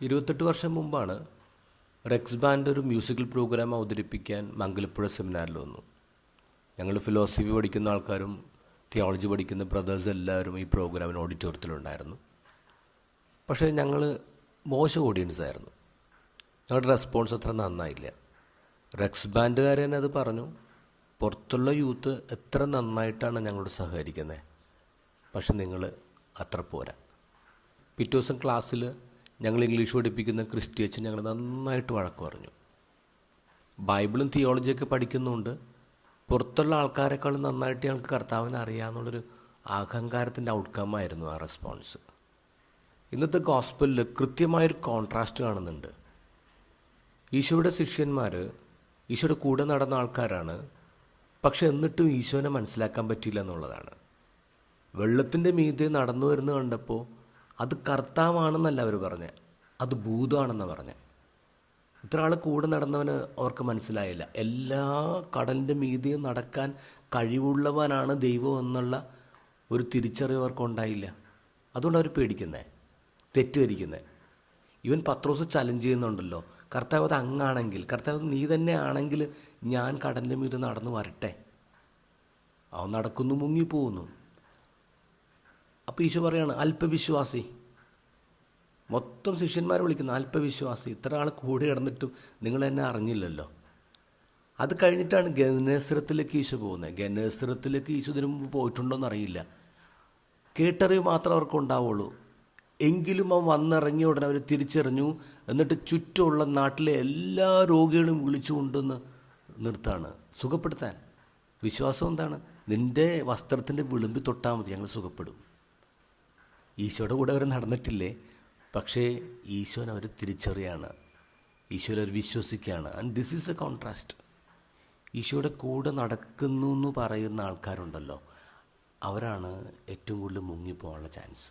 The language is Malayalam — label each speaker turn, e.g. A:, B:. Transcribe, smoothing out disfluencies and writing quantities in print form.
A: 28 വർഷം മുമ്പാണ് റെക്സ് ബാൻഡ് ഒരു മ്യൂസിക്കൽ പ്രോഗ്രാം അവതരിപ്പിക്കാൻ മംഗലപ്പുഴ സെമിനാറിൽ വന്നു. ഞങ്ങൾ ഫിലോസഫി പഠിക്കുന്ന ആൾക്കാരും തിയോളജി പഠിക്കുന്ന ബ്രദേഴ്സ് എല്ലാവരും ഈ പ്രോഗ്രാമിന് ഓഡിറ്റോറിയത്തിലുണ്ടായിരുന്നു. പക്ഷേ ഞങ്ങൾ മോശം ഓഡിയൻസ് ആയിരുന്നു. ഞങ്ങളുടെ റെസ്പോൺസ് അത്ര നന്നായില്ല. റെക്സ് ബാൻഡുകാർ തന്നെ അത് പറഞ്ഞു, പുറത്തുള്ള യൂത്ത് എത്ര നന്നായിട്ടാണ് ഞങ്ങളോട് സഹകരിക്കുന്നത്, പക്ഷെ നിങ്ങൾ അത്ര പോരാ. പിറ്റേ ദിവസം ക്ലാസ്സിൽ ഞങ്ങൾ ഇംഗ്ലീഷ് പഠിപ്പിക്കുന്ന ക്രിസ്ത്യച്ചൻ ഞങ്ങൾ നന്നായിട്ട് വഴക്ക് പറഞ്ഞു. ബൈബിളും തിയോളജിയൊക്കെ പഠിക്കുന്നുണ്ട്, പുറത്തുള്ള ആൾക്കാരെക്കാളും നന്നായിട്ട് ഞങ്ങൾക്ക് കർത്താവിനെ അറിയാമെന്നുള്ളൊരു അഹങ്കാരത്തിൻ്റെ ഔട്ട്കമ്മായിരുന്നു ആ റെസ്പോൺസ്. ഇന്നത്തെ ഗോസ്പലിൽ കൃത്യമായൊരു കോൺട്രാസ്റ്റ് കാണുന്നുണ്ട്. ഈശോയുടെ ശിഷ്യന്മാർ ഈശോയുടെ കൂടെ നടന്ന ആൾക്കാരാണ്, പക്ഷെ എന്നിട്ടും ഈശോനെ മനസ്സിലാക്കാൻ പറ്റിയില്ല എന്നുള്ളതാണ്. വെള്ളത്തിൻ്റെ മീതെ നടന്നു വരുന്നത് കണ്ടപ്പോൾ അത് കർത്താവാണെന്നല്ല അവർ പറഞ്ഞത്, അത് ഭൂതമാണെന്നാണ് പറഞ്ഞത്. ഇത്ര ആൾ കൂടെ നടന്നവന് അവർക്ക് മനസ്സിലായില്ല. എല്ലാ കടലിൻ്റെ മീതെയും നടക്കാൻ കഴിവുള്ളവനാണ് ദൈവം എന്നുള്ള ഒരു തിരിച്ചറിവ് അവർക്കുണ്ടായില്ല. അതുകൊണ്ട് അവർ പേടിക്കുന്നത്, തെറ്റിദ്ധരിക്കുന്നത്. ഇവൻ പത്രോസ് ചലഞ്ച് ചെയ്യുന്നുണ്ടല്ലോ, കർത്താവ് അത് അങ്ങാണെങ്കിൽ, കർത്താവ് നീ തന്നെ ആണെങ്കിൽ ഞാൻ കടലിൻ്റെ മീതെ നടന്നു വരട്ടെ. അവൻ നടക്കുന്നു, മുങ്ങിപ്പോകുന്നു. അപ്പോൾ ഈശോ പറയാണ് അല്പവിശ്വാസി. മൊത്തം ശിഷ്യന്മാരെ വിളിക്കുന്ന അല്പവിശ്വാസി, ഇത്ര ആൾ കൂടെ കിടന്നിട്ടും നിങ്ങൾ എന്നെ അറിഞ്ഞില്ലല്ലോ. അത് കഴിഞ്ഞിട്ടാണ് ഗന്നേസറത്തിലേക്ക് ഈശോ പോകുന്നത്. ഗന്നേസറത്തിലേക്ക് ഈശോ ഇതിനു മുമ്പ് പോയിട്ടുണ്ടോയെന്ന് അറിയില്ല, കേട്ടറിവ് മാത്രമേ അവർക്ക് ഉണ്ടാവുള്ളൂ. എങ്കിലും അവൻ വന്നിറങ്ങിയ ഉടനെ അവർ തിരിച്ചറിഞ്ഞു. എന്നിട്ട് ചുറ്റുമുള്ള നാട്ടിലെ എല്ലാ രോഗികളും വിളിച്ചു കൊണ്ടുവന്ന് നിർത്താണ് സുഖപ്പെടുത്താൻ. വിശ്വാസം എന്താണ്? നിൻ്റെ വസ്ത്രത്തിൻ്റെ വിളിമ്പി തൊട്ടാൽ മതി, ഞങ്ങൾ സുഖപ്പെടും. ഈശോയുടെ കൂടെ അവർ നടന്നിട്ടില്ലേ, പക്ഷേ ഈശോനെ അവർ തിരിച്ചറിയാണ്, ഈശോയിൽ അവർ വിശ്വസിക്കുകയാണ്. And this is A contrast. ഈശോയുടെ കൂടെ നടക്കുന്നു എന്ന് പറയുന്ന ആൾക്കാരുണ്ടല്ലോ, അവരാണ് ഏറ്റവും കൂടുതൽ മുങ്ങിപ്പോകാനുള്ള ചാൻസ്.